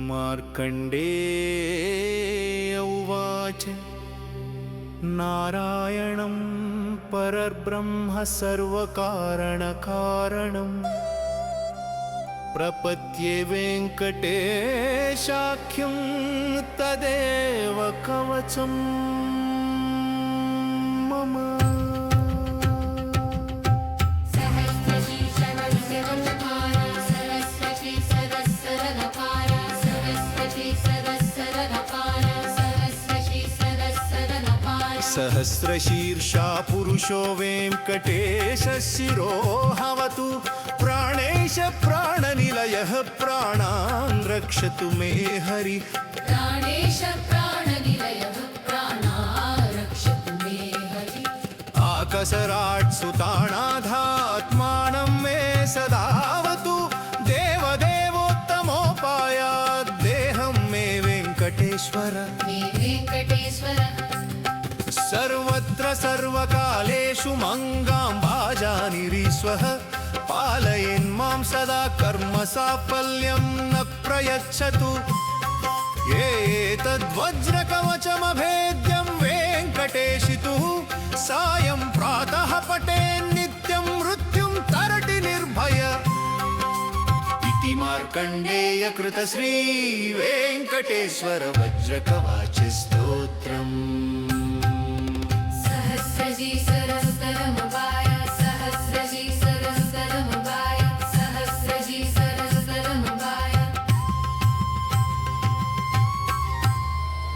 मार्कण्डेय उवाच नारायणं परब्रह्म सर्वकारणकारणं प्रपद्ये वेङ्कटेशाख्यं तदेव कवचं मम। सहस्रशीर्षा पुरुषो वेङ्कटेशः शिरोऽहवतु प्राणेश प्राणनिलयः प्राणान् रक्षतु मे हरि। प्राणेश प्राणनिलयः प्राणान् रक्षतु मे हरि। आकसराट् सुतानाधात्मानं मे सदावतु देवदेवोत्तमोपायात् देहं मे वेङ्कटेश्वर। मे वेङ्कटेश्वर सर्वत्र सर्वकालेषु मङ्गां भाजानिरीश्वः पालयन् मां सदा कर्म साफल्यं न प्रयच्छतु। एतद्वज्रकवचमभेद्यं वेङ्कटेशितुः सायं प्रातः पठेन् नित्यं मृत्युं तरति निर्भय। इति मार्कण्डेयकृत श्री वेङ्कटेश्वर वज्रकवच स्तोत्रम्।